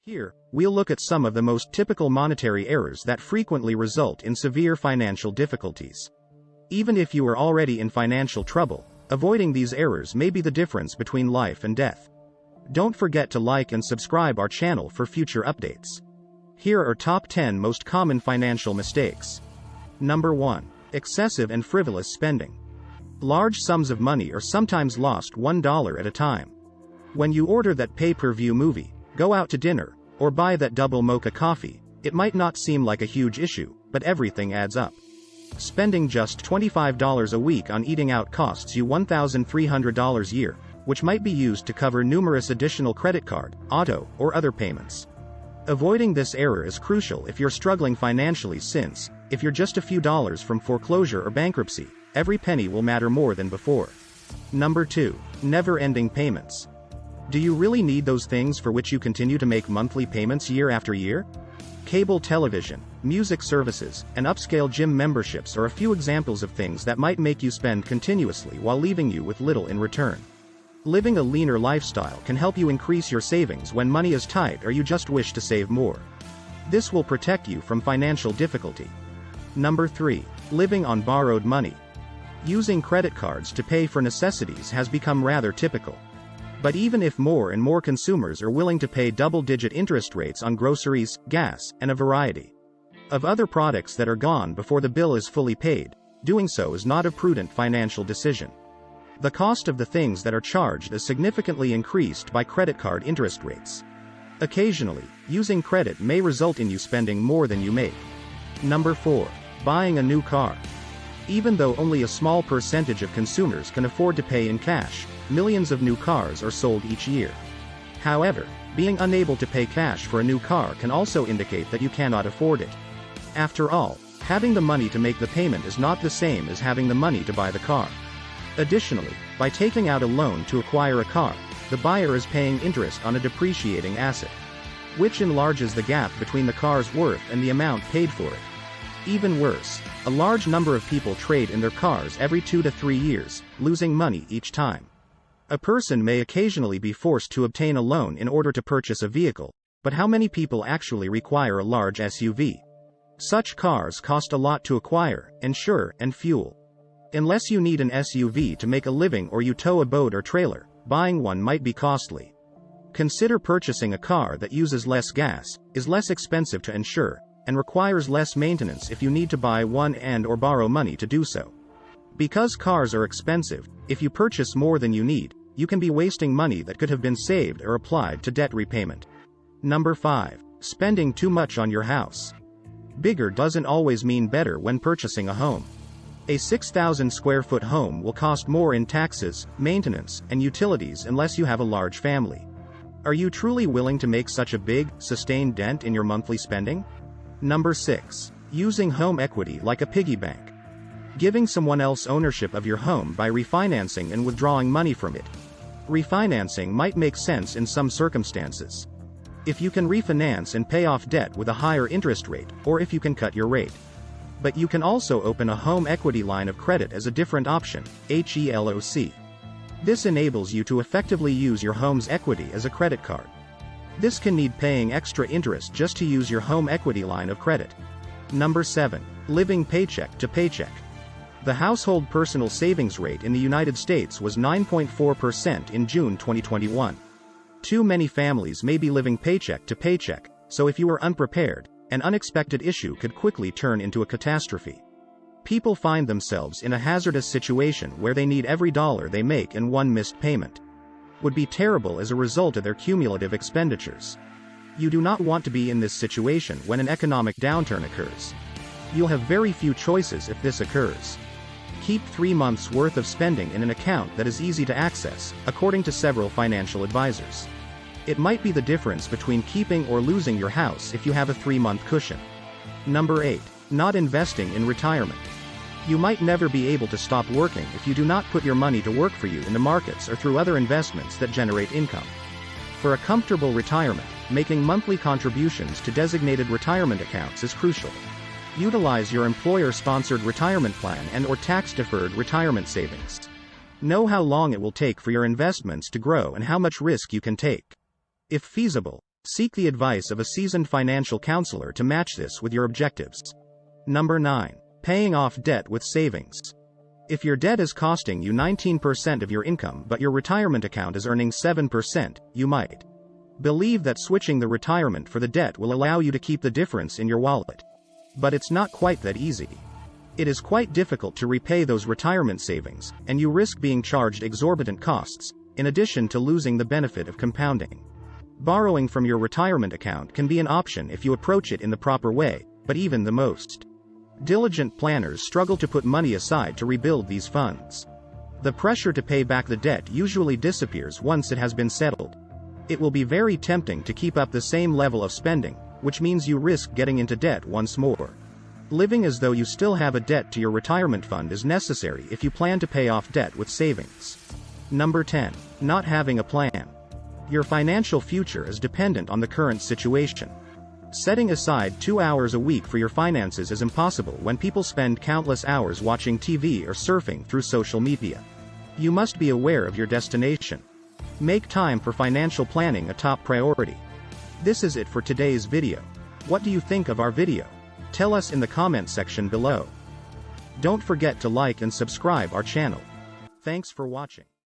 Here, we'll look at some of the most typical monetary errors that frequently result in severe financial difficulties. Even if you are already in financial trouble, avoiding these errors may be the difference between life and death. Don't forget to like and subscribe our channel for future updates. Here are top 10 most common financial mistakes. Number 1. Excessive and frivolous spending. Large sums of money are sometimes lost $1 at a time. When you order that pay-per-view movie, go out to dinner, or buy that double mocha coffee, it might not seem like a huge issue, but everything adds up. Spending just $25 a week on eating out costs you $1,300 a year, which might be used to cover numerous additional credit card, auto, or other payments. Avoiding this error is crucial if you're struggling financially, since, if you're just a few dollars from foreclosure or bankruptcy, every penny will matter more than before. Number 2. Never-ending payments. Do you really need those things for which you continue to make monthly payments year after year? Cable television, music services, and upscale gym memberships are a few examples of things that might make you spend continuously while leaving you with little in return. Living a leaner lifestyle can help you increase your savings when money is tight or you just wish to save more. This will protect you from financial difficulty. Number 3. Living on borrowed money. Using credit cards to pay for necessities has become rather typical. But even if more and more consumers are willing to pay double-digit interest rates on groceries, gas, and a variety of other products that are gone before the bill is fully paid, doing so is not a prudent financial decision. The cost of the things that are charged is significantly increased by credit card interest rates. Occasionally, using credit may result in you spending more than you make. Number 4. Buying a new car. Even though only a small percentage of consumers can afford to pay in cash, millions of new cars are sold each year. However, being unable to pay cash for a new car can also indicate that you cannot afford it. After all, having the money to make the payment is not the same as having the money to buy the car. Additionally, by taking out a loan to acquire a car, the buyer is paying interest on a depreciating asset, which enlarges the gap between the car's worth and the amount paid for it. Even worse, a large number of people trade in their cars every 2 to 3 years, losing money each time. A person may occasionally be forced to obtain a loan in order to purchase a vehicle, but how many people actually require a large SUV? Such cars cost a lot to acquire, insure, and fuel. Unless you need an SUV to make a living or you tow a boat or trailer, buying one might be costly. Consider purchasing a car that uses less gas, is less expensive to insure, and requires less maintenance if you need to buy one and/or borrow money to do so. Because cars are expensive, if you purchase more than you need, you can be wasting money that could have been saved or applied to debt repayment. Number 5. Spending too much on your house. Bigger doesn't always mean better when purchasing a home. A 6,000 square foot home will cost more in taxes, maintenance, and utilities unless you have a large family. Are you truly willing to make such a big, sustained dent in your monthly spending? Number 6. Using home equity like a piggy bank. Giving someone else ownership of your home by refinancing and withdrawing money from it. Refinancing might make sense in some circumstances. If you can refinance and pay off debt with a higher interest rate, or if you can cut your rate. But you can also open a home equity line of credit as a different option, HELOC. This enables you to effectively use your home's equity as a credit card. This can need paying extra interest just to use your home equity line of credit. Number 7. Living paycheck to paycheck. The household personal savings rate in the United States was 9.4% in June 2021. Too many families may be living paycheck to paycheck, so if you are unprepared, an unexpected issue could quickly turn into a catastrophe. People find themselves in a hazardous situation where they need every dollar they make, and one missed payment would be terrible as a result of their cumulative expenditures. You do not want to be in this situation when an economic downturn occurs. You'll have very few choices if this occurs. Keep 3 months' worth of spending in an account that is easy to access, according to several financial advisors. It might be the difference between keeping or losing your house if you have a 3-month cushion. Number 8. Not investing in retirement. You might never be able to stop working if you do not put your money to work for you in the markets or through other investments that generate income. For a comfortable retirement, making monthly contributions to designated retirement accounts is crucial. Utilize your employer-sponsored retirement plan and/or tax-deferred retirement savings. Know how long it will take for your investments to grow and how much risk you can take. If feasible, Seek the advice of a seasoned financial counselor to match this with your objectives. Number 9. Paying off debt with savings. If your debt is costing you 19% of your income but your retirement account is earning 7%, you might believe that switching the retirement for the debt will allow you to keep the difference in your wallet. But it's not quite that easy. It is quite difficult to repay those retirement savings, and you risk being charged exorbitant costs, in addition to losing the benefit of compounding. Borrowing from your retirement account can be an option if you approach it in the proper way, but even the most diligent planners struggle to put money aside to rebuild these funds. The pressure to pay back the debt usually disappears once it has been settled. It will be very tempting to keep up the same level of spending, which means you risk getting into debt once more. Living as though you still have a debt to your retirement fund is necessary if you plan to pay off debt with savings. Number 10. Not having a plan. Your financial future is dependent on the current situation. Setting aside 2 hours a week for your finances is impossible when people spend countless hours watching TV or surfing through social media. You must be aware of your destination. Make time for financial planning a top priority. This is it for today's video. What do you think of our video? Tell us in the comment section below. Don't forget to like and subscribe our channel. Thanks for watching.